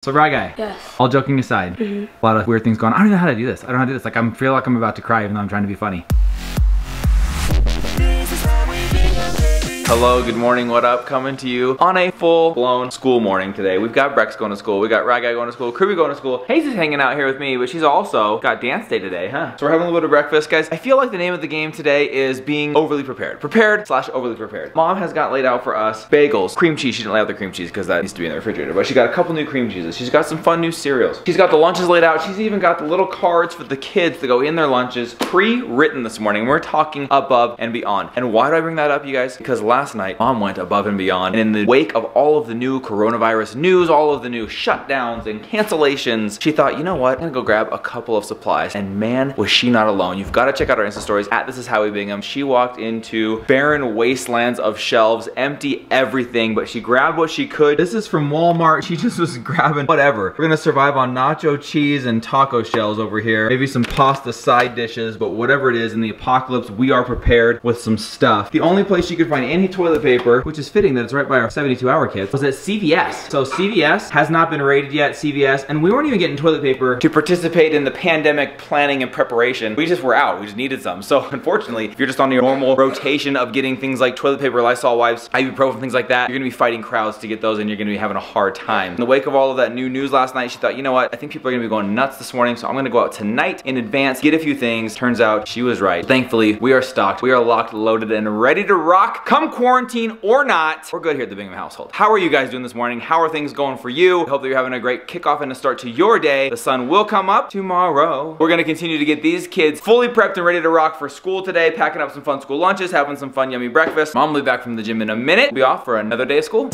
So Rye Guy, yes. All joking aside, a lot of weird things going on. I don't even know how to do this. I don't know how to do this. Like I feel like I'm about to cry even though I'm trying to be funny. Hello, good morning, what up? Coming to you on a full-blown school morning today. We've got Brex going to school, we got Rye Guy going to school, Kirby going to school. Hazel's hanging out here with me, but she's also got dance day today, huh? So we're having a little bit of breakfast, guys. I feel like the name of the game today is being overly prepared. Prepared/overly prepared. Mom has got laid out for us bagels, cream cheese. She didn't lay out the cream cheese because that needs to be in the refrigerator, but she got a couple new cream cheeses. She's got some fun new cereals. She's got the lunches laid out. She's even got the little cards for the kids to go in their lunches, pre-written this morning. We're talking above and beyond. And why do I bring that up, you guys? Because last night, Mom went above and beyond. And in the wake of all of the new coronavirus news, all of the new shutdowns and cancellations, she thought, you know what? I'm gonna go grab a couple of supplies. And man, was she not alone. You've got to check out our Insta stories at TIHWB Bingham. She walked into barren wastelands of shelves, empty everything, but she grabbed what she could. This is from Walmart. She just was grabbing whatever. We're gonna survive on nacho cheese and taco shells over here. Maybe some pasta side dishes, but whatever it is, in the apocalypse, we are prepared with some stuff. The only place she could find any toilet paper, which is fitting that it's right by our 72-hour kits, was at CVS. So CVS has not been rated yet, CVS, and we weren't even getting toilet paper to participate in the pandemic planning and preparation. We just were out, we just needed some. So unfortunately, if you're just on your normal rotation of getting things like toilet paper, Lysol wipes, ibuprofen, things like that, you're gonna be fighting crowds to get those and you're gonna be having a hard time. In the wake of all of that new news last night, she thought, you know what, I think people are gonna be going nuts this morning, so I'm gonna go out tonight in advance, get a few things. Turns out she was right. Thankfully, we are stocked, we are locked, loaded, and ready to rock. Come quarantine or not, we're good here at the Bingham household. How are you guys doing this morning? How are things going for you? I hope that you're having a great kickoff and a start to your day. The sun will come up tomorrow. We're gonna continue to get these kids fully prepped and ready to rock for school today, packing up some fun school lunches, having some fun yummy breakfast. Mom will be back from the gym in a minute. We'll be off for another day of school.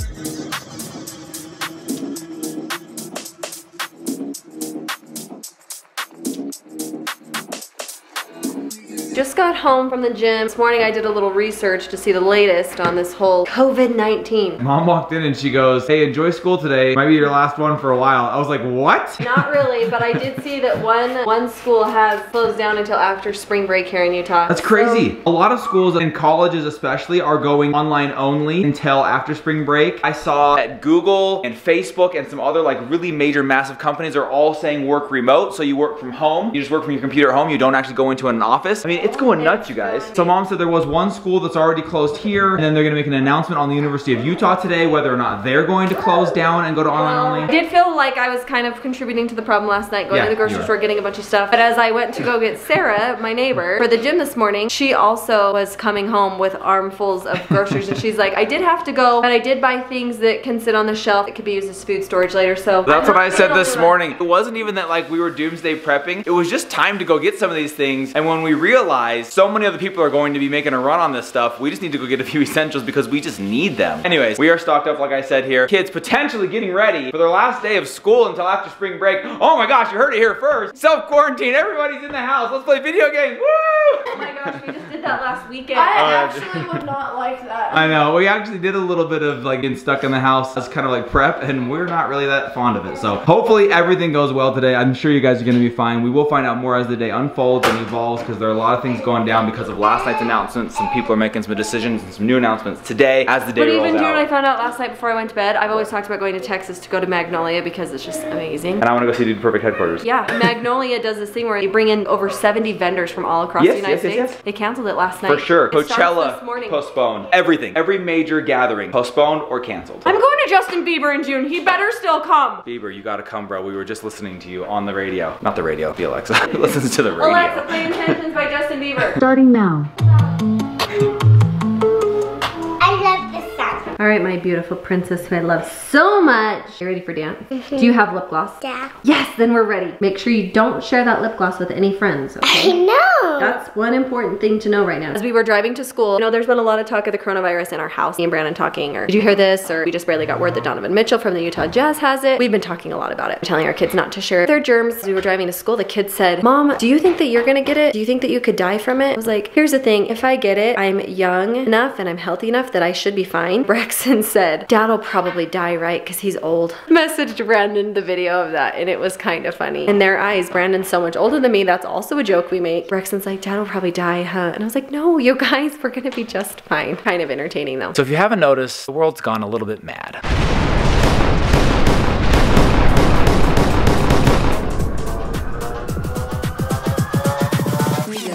Just got home from the gym. This morning I did a little research to see the latest on this whole COVID-19. Mom walked in and she goes, hey, enjoy school today. Might be your last one for a while. I was like, what? Not really, but I did see that one school has closed down until after spring break here in Utah. That's crazy. A lot of schools and colleges especially are going online only until after spring break. I saw that Google and Facebook and some other like really major massive companies are all saying work remote. So you work from home. You just work from your computer at home. You don't actually go into an office. I mean, it's going nuts, you guys. So Mom said there was one school that's already closed here, and then they're gonna make an announcement on the University of Utah today whether or not they're going to close down and go to online only. I did feel like I was kind of contributing to the problem last night, going to the grocery store, getting a bunch of stuff. But as I went to go get Sarah, my neighbor, for the gym this morning, she also was coming home with armfuls of groceries, and she's like, I did have to go, but I did buy things that can sit on the shelf. It could be used as food storage later, so. That's what I said this morning. It wasn't even that like we were doomsday prepping. It was just time to go get some of these things, and when we realized so many other people are going to be making a run on this stuff, we just need to go get a few essentials because we just need them. Anyways, we are stocked up like I said here. Kids potentially getting ready for their last day of school until after spring break. Oh my gosh, you heard it here first. Self-quarantine, everybody's in the house. Let's play video games, woo! Oh my gosh, we just did that last weekend. I actually would not like that. I know, we actually did a little bit of like getting stuck in the house as kind of like prep, and we're not really that fond of it. So hopefully everything goes well today. I'm sure you guys are gonna be fine. We will find out more as the day unfolds and evolves because there are a lot of things going down because of last night's announcements. Some people are making some decisions and some new announcements today as the day rolls out. But even June, I found out last night before I went to bed, I've always talked about going to Texas to go to Magnolia because it's just amazing. And I want to go see Dude Perfect headquarters. Yeah, Magnolia does this thing where they bring in over 70 vendors from all across the United States. Yes. They canceled it last night. For sure. Coachella, postponed. Everything. Every major gathering, postponed or canceled. I'm going to Justin Bieber in June. He better still come. Bieber, you gotta come, bro. We were just listening to you on the radio. Not the radio, the Alexa. Listens to the radio. Alexa, play Intentions by Justin Bieber. Starting now. I love this song. All right, my beautiful princess who I love so much. You ready for dance? Do you have lip gloss? Yeah. Yes, then we're ready. Make sure you don't share that lip gloss with any friends, okay? I know. That's one important thing to know right now. As we were driving to school, you know, there's been a lot of talk of the coronavirus in our house. Me and Brandon talking, or did you hear this? Or we just barely got word that Donovan Mitchell from the Utah Jazz has it. We've been talking a lot about it. We're telling our kids not to share their germs. As we were driving to school, the kids said, Mom, do you think that you're gonna get it? Do you think that you could die from it? I was like, here's the thing. If I get it, I'm young enough and I'm healthy enough that I should be fine. Braxton said, Dad'll probably die, right? Because he's old. Messaged Brandon the video of that, and it was kind of funny. In their eyes, Brandon's so much older than me. That's also a joke we make. Braxton's like, Dad'll probably die, huh? And I was like, no, you guys, we're gonna be just fine. Kind of entertaining though. So if you haven't noticed, the world's gone a little bit mad.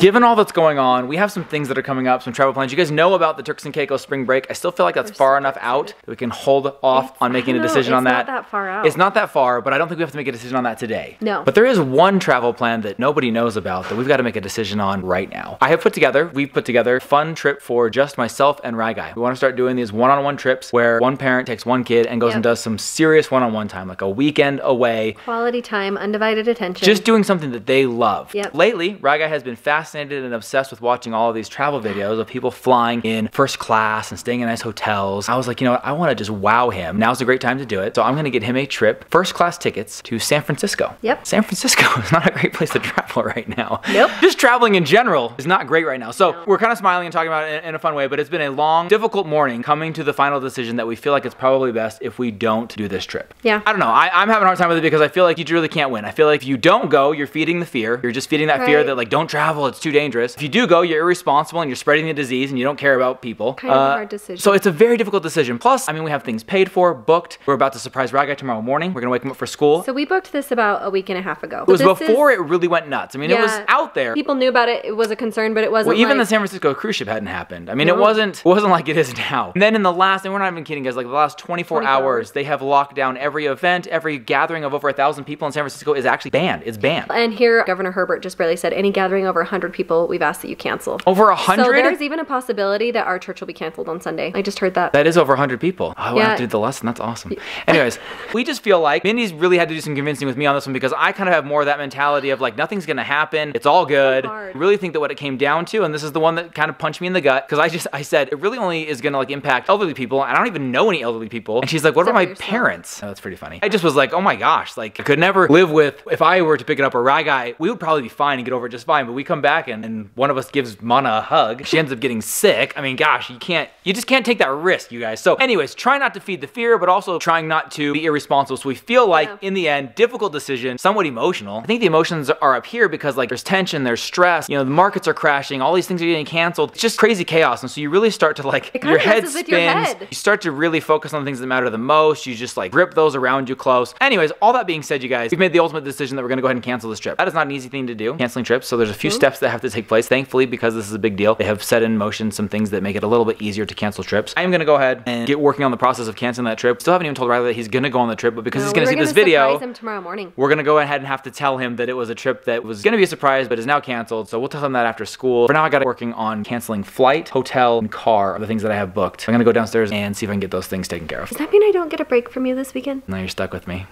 Given all that's going on, we have some things that are coming up, some travel plans. You guys know about the Turks and Caicos spring break. I still feel like that's far enough out that we can hold off on making a decision on that. It's not that far out. It's not that far, but I don't think we have to make a decision on that today. No. But there is one travel plan that nobody knows about that we've got to make a decision on right now. We've put together a fun trip for just myself and Ryguy. We want to start doing these one-on-one trips where one parent takes one kid and goes and does some serious one-on-one time, like a weekend away. Quality time, undivided attention. Just doing something that they love. Yep. Lately, Ryguy has been fascinated and obsessed with watching all of these travel videos of people flying in first class and staying in nice hotels. I was like, you know what? I want to just wow him. Now's a great time to do it. So I'm going to get him a trip, first class tickets to San Francisco. Yep. San Francisco is not a great place to travel right now. Nope. Just traveling in general is not great right now. So we're kind of smiling and talking about it in a fun way, but it's been a long, difficult morning coming to the final decision that we feel like it's probably best if we don't do this trip. Yeah. I don't know. I'm having a hard time with it because I feel like you really can't win. I feel like if you don't go, you're feeding the fear. You're just feeding that fear that like, don't travel, it's too dangerous. If you do go, you're irresponsible and you're spreading the disease and you don't care about people. Kind of a hard decision. So it's a very difficult decision. Plus, I mean, we have things paid for, booked. We're about to surprise Ryguy tomorrow morning. We're gonna wake him up for school. So we booked this about a week and a half ago. It was before it really went nuts. I mean, it was out there. People knew about it. It was a concern, but it wasn't. Well, even like, the San Francisco cruise ship hadn't happened. I mean, it wasn't like it is now. And then in the last, and we're not even kidding, guys, like the last 24 hours, they have locked down every event, every gathering of over 1,000 people in San Francisco is actually banned. It's banned. And here, Governor Herbert just barely said, any gathering over 100 people, we've asked that you cancel. Over 100? So there's even a possibility that our church will be canceled on Sunday. I just heard that. That is over 100 people. I will have to do the lesson. That's awesome. Anyways, we just feel like Mindy's really had to do some convincing with me on this one because I kind of have more of that mentality of like, nothing's gonna happen. It's all good. I really think that what it came down to, and this is the one that kind of punched me in the gut, because I said, it really only is gonna like impact elderly people, and I don't even know any elderly people. And she's like, what about my parents? Oh, that's pretty funny. I just was like, oh my gosh, like I could never live with, if I were to pick it up, a Ryguy, we would probably be fine and get over it just fine, but we come back and one of us gives Mana a hug. She ends up getting sick. I mean, gosh, you just can't take that risk, you guys. So anyways, try not to feed the fear, but also trying not to be irresponsible. So we feel like in the end, difficult decision, somewhat emotional. I think the emotions are up here because like there's tension, there's stress, you know, the markets are crashing, all these things are getting canceled. It's just crazy chaos. And so you really start to like, your head spins. You start to really focus on the things that matter the most. You just like grip those around you close. Anyways, all that being said, you guys, we've made the ultimate decision that we're gonna go ahead and cancel this trip. That is not an easy thing to do, canceling trips. So there's a few steps that have to take place. Thankfully, because this is a big deal, they have set in motion some things that make it a little bit easier to cancel trips. I am gonna go ahead and get working on the process of canceling that trip. Still haven't even told Ryler that he's gonna go on the trip, but because he's gonna see this video, him tomorrow morning. We're gonna go ahead and have to tell him that it was a trip that was gonna be a surprise, but is now canceled. So we'll tell him that after school. For now, I got working on canceling flight, hotel, and car are the things that I have booked. I'm gonna go downstairs and see if I can get those things taken care of. Does that mean I don't get a break from you this weekend? Now you're stuck with me.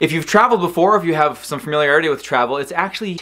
If you've traveled before, if you have some familiarity with travel, it's actually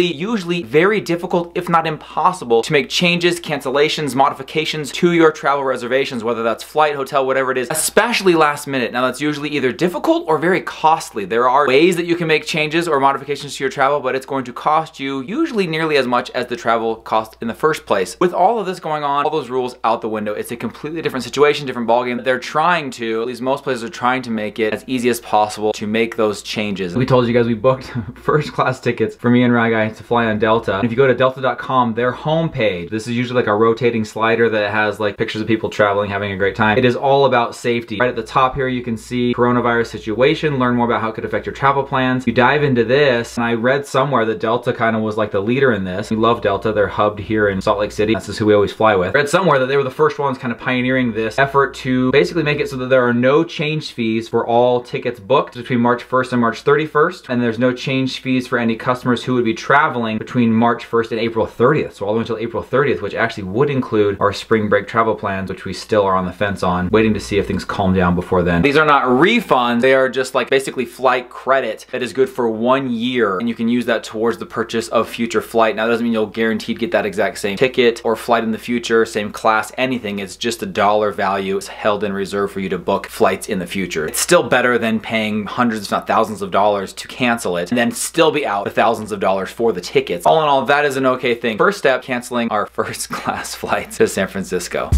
usually very difficult, if not impossible, to make changes, cancellations, modifications to your travel reservations, whether that's flight, hotel, whatever it is, especially last minute. Now that's usually either difficult or very costly. There are ways that you can make changes or modifications to your travel, but it's going to cost you usually nearly as much as the travel cost in the first place. With all of this going on, all those rules out the window, it's a completely different situation, different ballgame. They're trying to, at least most places are trying to make it as easy as possible to make those changes. We told you guys we booked first class tickets for me and Ryguy to fly on Delta. And if you go to delta.com, their homepage, this is usually like a rotating slider that has like pictures of people traveling, having a great time. It is all about safety. Right at the top here, you can see coronavirus situation, learn more about how it could affect your travel plans. You dive into this, and I read somewhere that Delta kind of was like the leader in this. We love Delta. They're hubbed here in Salt Lake City. That's just who we always fly with. I read somewhere that they were the first ones kind of pioneering this effort to basically make it so that there are no change fees for all tickets booked between March 1st and March 31st, and there's no change fees for any customers who would be traveling between March 1st and April 30th, so all the way until April 30th, which actually would include our spring break travel plans, which we still are on the fence on, waiting to see if things calm down before then. These are not refunds, they are just like basically flight credit that is good for 1 year, and you can use that towards the purchase of future flight. Now, that doesn't mean you'll guaranteed get that exact same ticket or flight in the future, same class, anything. It's just a dollar value. It's held in reserve for you to book flights in the future. It's still better than paying hundreds, if not thousands of dollars to cancel it and then still be out the thousands of dollars for the tickets. All in all, that is an okay thing. First step, canceling our first class flights to San Francisco.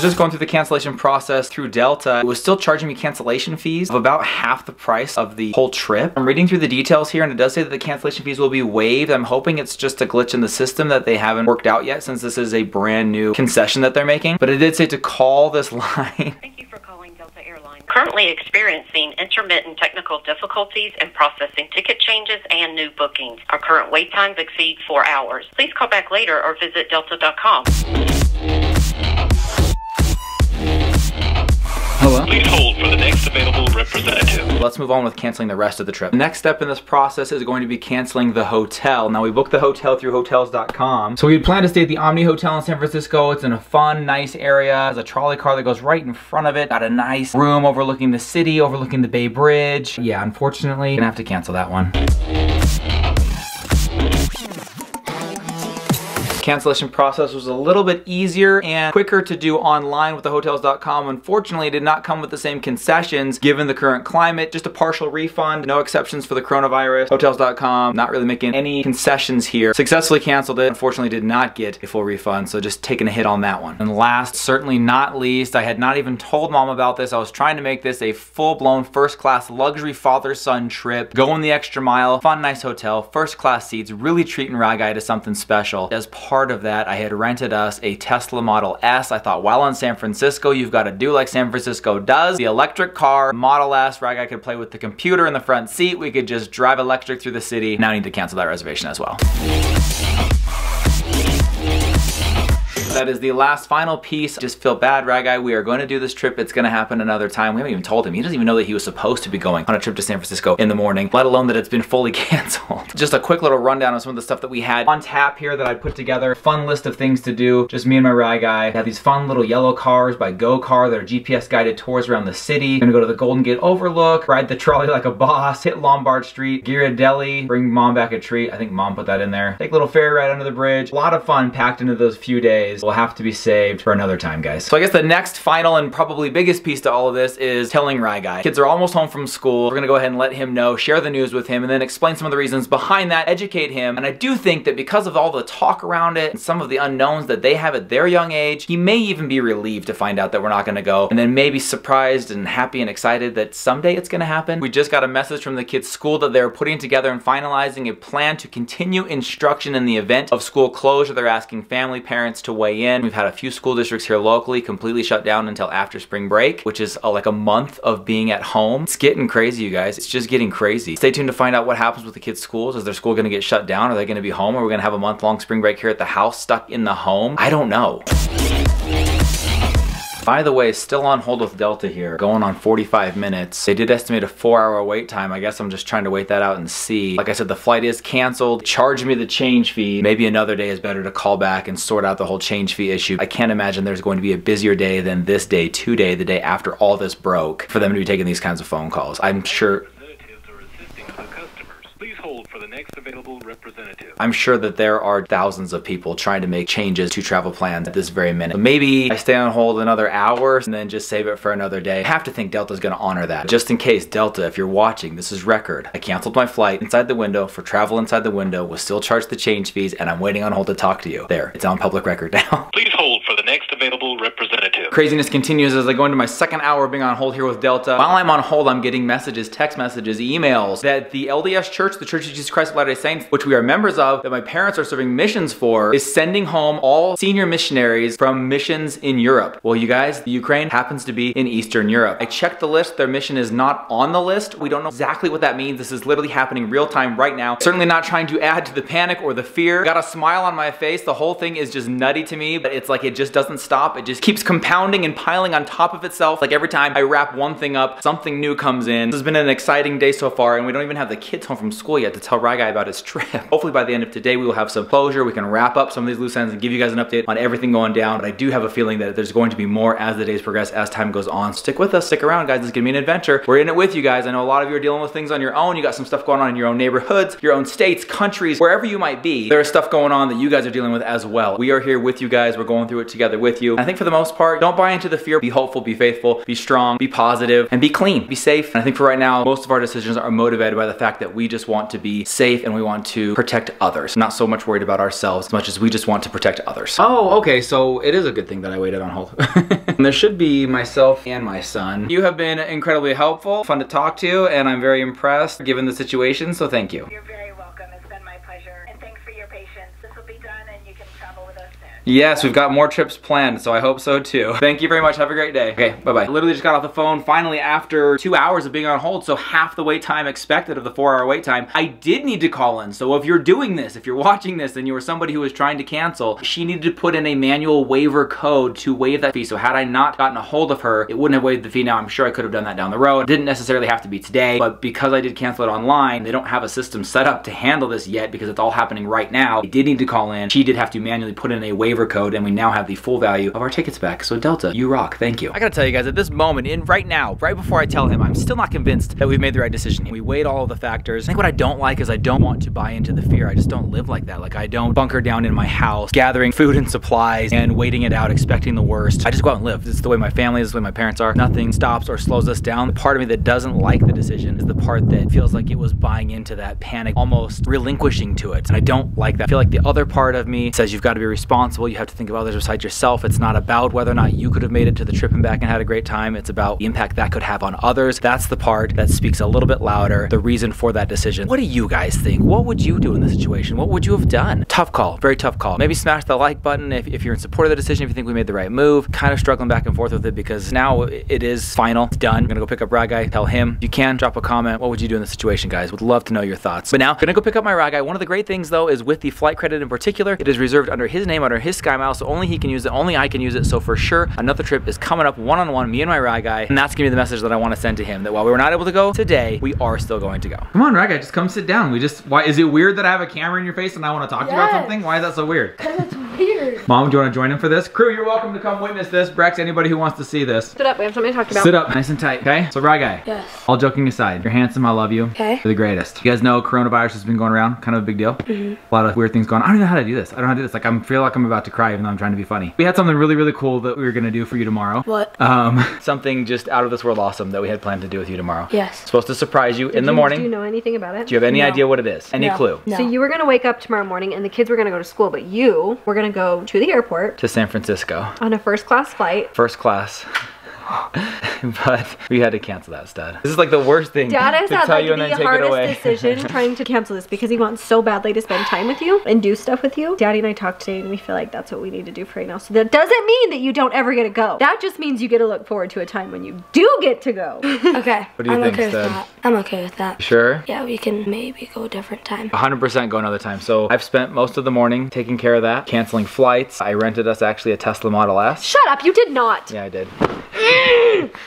Just going through the cancellation process through Delta, it was still charging me cancellation fees of about half the price of the whole trip. I'm reading through the details here, and it does say that the cancellation fees will be waived. I'm hoping it's just a glitch in the system that they haven't worked out yet, since this is a brand new concession that they're making. But it did say to call this line. Thank you for calling Delta Delta Airlines. Currently experiencing intermittent technical difficulties in processing ticket changes and new bookings. Our current wait times exceed 4 hours. Please call back later or visit delta.com. Hello? Please hold for the next available representative. Let's move on with canceling the rest of the trip. The next step in this process is going to be canceling the hotel. Now, we booked the hotel through hotels.com. So we had planned to stay at the Omni Hotel in San Francisco. It's in a fun, nice area. There's a trolley car that goes right in front of it. Got a nice room overlooking the city, overlooking the Bay Bridge. Yeah, unfortunately, gonna have to cancel that one. Cancellation process was a little bit easier and quicker to do online with the hotels.com. Unfortunately, it did not come with the same concessions given the current climate. Just a partial refund, no exceptions for the coronavirus. Hotels.com not really making any concessions here. Successfully canceled it. Unfortunately, did not get a full refund, so just taking a hit on that one. And last, certainly not least, I had not even told mom about this. I was trying to make this a full-blown first-class luxury father-son trip, going the extra mile, fun, nice hotel, first-class seats, really treating Ragai to something special. As part of that, I had rented us a Tesla Model S. I thought, while in San Francisco, you've got to do like San Francisco does. The electric car, Model S, Ragai could play with the computer in the front seat. We could just drive electric through the city. Now I need to cancel that reservation as well. That is the last final piece. Just feel bad, Ragai. We are going to do this trip. It's going to happen another time. We haven't even told him. He doesn't even know that he was supposed to be going on a trip to San Francisco in the morning, let alone that it's been fully canceled. Just a quick little rundown of some of the stuff that we had on tap here that I put together. Fun list of things to do. Just me and my Ragai. Have these fun little yellow cars by Go Car that are GPS guided tours around the city. Gonna go to the Golden Gate Overlook, ride the trolley like a boss, hit Lombard Street, Ghirardelli, bring mom back a treat. I think mom put that in there. Take a little ferry ride under the bridge. A lot of fun packed into those few days. Will have to be saved for another time, guys. So I guess the next final and probably biggest piece to all of this is telling Ragai. Kids are almost home from school. We're gonna go ahead and let him know, share the news with him, and then explain some of the reasons behind that, educate him. And I do think that because of all the talk around it and some of the unknowns that they have at their young age, he may even be relieved to find out that we're not gonna go, and then maybe surprised and happy and excited that someday it's gonna happen. We just got a message from the kids' school that they're putting together and finalizing a plan to continue instruction in the event of school closure. They're asking family, parents to weigh in. We've had a few school districts here locally completely shut down until after spring break, which is like a month of being at home. It's getting crazy, you guys. It's just getting crazy. Stay tuned to find out what happens with the kids' schools. Is their school gonna get shut down? Are they gonna be home? Are we gonna have a month-long spring break here at the house, stuck in the home? I don't know. By the way, still on hold with Delta here, going on 45 minutes. They did estimate a 4-hour wait time. I guess I'm just trying to wait that out and see. Like I said, the flight is canceled. Charge me the change fee. Maybe another day is better to call back and sort out the whole change fee issue. I can't imagine there's going to be a busier day than this day, today, the day after all this broke, for them to be taking these kinds of phone calls. I'm sure I'm sure that there are thousands of people trying to make changes to travel plans at this very minute. But maybe I stay on hold another hour and then just save it for another day. I have to think Delta's gonna honor that. Just in case, Delta, if you're watching, this is record. I canceled my flight inside the window for travel inside the window, was still charged the change fees, and I'm waiting on hold to talk to you. There, it's on public record now. Please hold for the next available representative. Craziness continues as I go into my second hour of being on hold here with Delta. While I'm on hold, I'm getting messages, text messages, emails that the LDS Church, the Church of Jesus Christ of Latter-day Saints, which we are members of, that my parents are serving missions for, is sending home all senior missionaries from missions in Europe. Well, you guys, the Ukraine happens to be in Eastern Europe. I checked the list. Their mission is not on the list. We don't know exactly what that means. This is literally happening real time right now. Certainly not trying to add to the panic or the fear. Got a smile on my face. The whole thing is just nutty to me, but it's like it just doesn't stop. It just keeps compounding and piling on top of itself. Like every time I wrap one thing up, something new comes in. This has been an exciting day so far, and we don't even have the kids home from school yet to tell Ragai about his trip. Hopefully by the end of today, we will have some closure. We can wrap up some of these loose ends and give you guys an update on everything going down. But I do have a feeling that there's going to be more as the days progress, as time goes on. Stick with us, stick around, guys. It's gonna be an adventure. We're in it with you guys. I know a lot of you are dealing with things on your own. You got some stuff going on in your own neighborhoods, your own states, countries, wherever you might be. There is stuff going on that you guys are dealing with as well. We are here with you guys. We're going through it together with you. And I think for the most part, don't buy into the fear. Be hopeful, be faithful, be strong, be positive, and be clean, be safe. And I think for right now, most of our decisions are motivated by the fact that we just want to be safe and we want to protect others. Not so much worried about ourselves as much as we just want to protect others. Oh, okay, so it is a good thing that I waited on hold. And there should be myself and my son. You have been incredibly helpful, fun to talk to, and I'm very impressed given the situation, so thank you. You're very welcome. It's been my pleasure. And thanks for your patience. This will be done and you can travel with us soon. Yes, we've got more trips planned, so I hope so too. Thank you very much. Have a great day. Okay, bye-bye. Literally just got off the phone finally after 2 hours of being on hold, so half the wait time expected of the 4-hour wait time. I did need to call in, so if you're doing this, if you're watching this and you were somebody who was trying to cancel, she needed to put in a manual waiver code to waive that fee. So had I not gotten a hold of her, it wouldn't have waived the fee. Now I'm sure I could have done that down the road. It didn't necessarily have to be today, but because I did cancel it online, they don't have a system set up to handle this yet because it's all happening right now. I did need to call in. She did have to manually put in a waiver code, and we now have the full value of our tickets back. So Delta, you rock. Thank you. I gotta tell you guys, at this moment, right now, right before I tell him, I'm still not convinced that we've made the right decision. We weighed all of the factors. I think what I don't like is I don't want to buy into the fear. I just don't live like that. Like, I don't bunker down in my house, gathering food and supplies and waiting it out, expecting the worst. I just go out and live. This is the way my family is, the way my parents are. Nothing stops or slows us down. The part of me that doesn't like the decision is the part that feels like it was buying into that panic, almost relinquishing to it. And I don't like that. I feel like the other part of me says you've got to be responsible. You have to think of others besides yourself. It's not about whether or not you could have made it to the trip and back and had a great time. It's about the impact that could have on others. That's the part that speaks a little bit louder, the reason for that decision. What do you guys think? What would you do in this situation? What would you have done? Tough call, very tough call. Maybe smash the like button if you're in support of the decision, if you think we made the right move. Kind of struggling back and forth with it because now it is final, it's done. I'm gonna go pick up Rad Guy, tell him. You can drop a comment. What would you do in this situation, guys? Would love to know your thoughts. But now, I'm gonna go pick up my Rad Guy. One of the great things though is with the flight credit in particular, it is reserved under his name, under his Sky Miles, so only he can use it, only I can use it. So for sure, another trip is coming up one-on-one, me and my Rad Guy, and that's gonna be the message that I want to send to him, that while we were not able to go today, we are still going to go. Come on, Rad Guy, just come sit down. Why is it weird that I have a camera in your face and I want to talk to you about something? Why is that so weird? Because it's weird. Mom, do you want to join him for this? Crew, you're welcome to come witness this. Brex, anybody who wants to see this. Sit up, we have something to talk about. Sit up, nice and tight, okay? So Rad Guy. Yes. All joking aside, you're handsome, I love you. Okay. You're the greatest. You guys know coronavirus has been going around, kind of a big deal. A lot of weird things going on. I don't know how to do this. I don't know how to do this. Like, I feel like I'm about to cry even though I'm trying to be funny. We had something really, really cool that we were gonna do for you tomorrow. What? Something just out of this world awesome that we had planned to do with you tomorrow. Yes. Supposed to surprise you in the morning. Do you know anything about it? Do you have any No. idea what it is? Any clue? No. So you were gonna wake up tomorrow morning and the kids were gonna go to school, but you were gonna go to the airport To San Francisco. on a first class flight. First class. But we had to cancel that, stud. This is like the worst thing Dad has to had tell like you and then the take it hardest away. decision trying to cancel this because he wants so badly to spend time with you and do stuff with you. Daddy and I talked today and we feel like that's what we need to do for right now. So that doesn't mean that you don't ever get to go. That just means you get to look forward to a time when you do get to go. Okay. What do you I'm think, okay with Stud? that. I'm okay with that. Sure? Yeah, we can maybe go a different time. 100% go another time. So I've spent most of the morning taking care of that, canceling flights. I rented us actually a Tesla Model S. Shut up, you did not. Yeah, I did.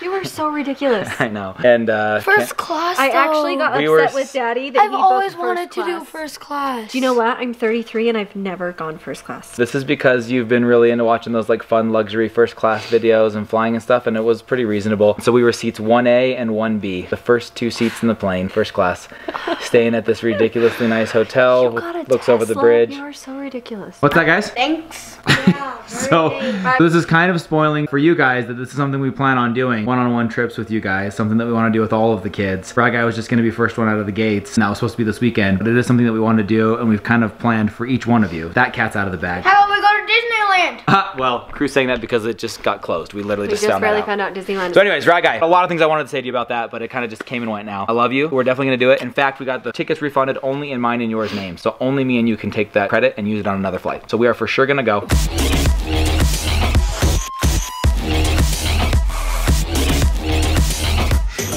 You are so ridiculous. I know. And First class, I actually got We were upset with Daddy that I've he always booked wanted first to do class. first class. Do you know what? I'm 33 and I've never gone first class. this is because you've been really into watching those like fun luxury first class videos and flying and stuff, and it was pretty reasonable. So we were seats 1A and 1B, the first two seats in the plane, first class, staying at this ridiculously nice hotel, You got a looks over the Tesla? bridge. You are so ridiculous. What's that, guys? Thanks. Yeah. So this is kind of spoiling for you guys that this is something we plan on doing, one-on-one trips with you guys, something that we want to do with all of the kids. Rad Guy was just going to be first one out of the gates, and that was supposed to be this weekend, but it is something that we want to do, and we've kind of planned for each one of you. That cat's out of the bag. How about we go to Disneyland? Well, Crew's saying that because it just got closed. We literally We just just found that barely out. found out Disneyland. So anyways, Rad Guy, a lot of things I wanted to say to you about that, but it kind of just came and went now. I love you. We're definitely going to do it. In fact, we got the tickets refunded only in mine and yours name. So only me and you can take that credit and use it on another flight. So we are for sure going to go.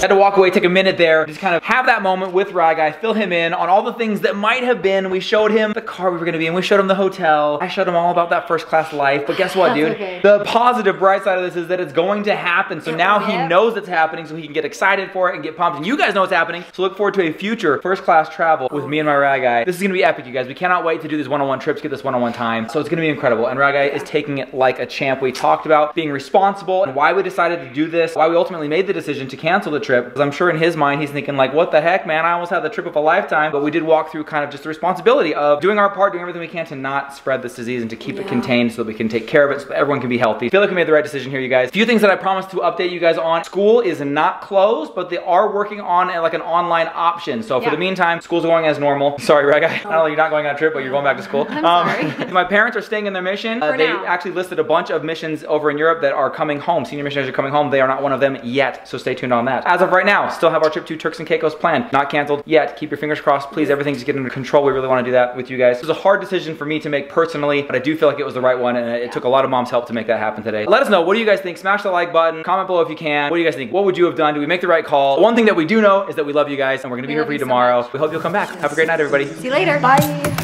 Had to walk away, take a minute there, just kind of have that moment with Rad Guy, fill him in on all the things that might have been. We showed him the car we were gonna be in, we showed him the hotel, I showed him all about that first class life, but guess what, That's dude? okay. The positive bright side of this is that it's going to happen, so now he knows it's happening, so he can get excited for it and get pumped, and you guys know it's happening, so look forward to a future first class travel with me and my Rad Guy. This is gonna be epic, you guys. We cannot wait to do these one-on-one trips, get this one-on-one time, so it's gonna be incredible, and Rad Guy is taking it like a champ. We talked about being responsible and why we decided to do this, why we ultimately made the decision to cancel the trip, because I'm sure in his mind he's thinking like, what the heck, man, I almost had the trip of a lifetime. But we did walk through kind of just the responsibility of doing our part, doing everything we can to not spread this disease and to keep it contained so that we can take care of it so that everyone can be healthy. I feel like we made the right decision here, you guys. A few things that I promised to update you guys on. School is not closed, but they are working on like an online option. So for the meantime, school's going as normal. Sorry, Rad Guy. I don't know, you're not going on a trip, but you're going back to school. I'm sorry. My parents are staying in their mission. They actually listed a bunch of missions over in Europe that are coming home. Senior missionaries are coming home. They are not one of them yet, so stay tuned on that. As of right now, still have our trip to Turks and Caicos planned. Not canceled yet. Keep your fingers crossed. Please, everything's getting under control. We really want to do that with you guys. It was a hard decision for me to make personally, but I do feel like it was the right one, and it took a lot of mom's help to make that happen today. Let us know, what do you guys think? Smash the like button, comment below if you can. What do you guys think? What would you have done? Did we make the right call? One thing that we do know is that we love you guys, and we're gonna be here for you tomorrow. We hope you'll come back. Have a great night, everybody. See you later. Bye.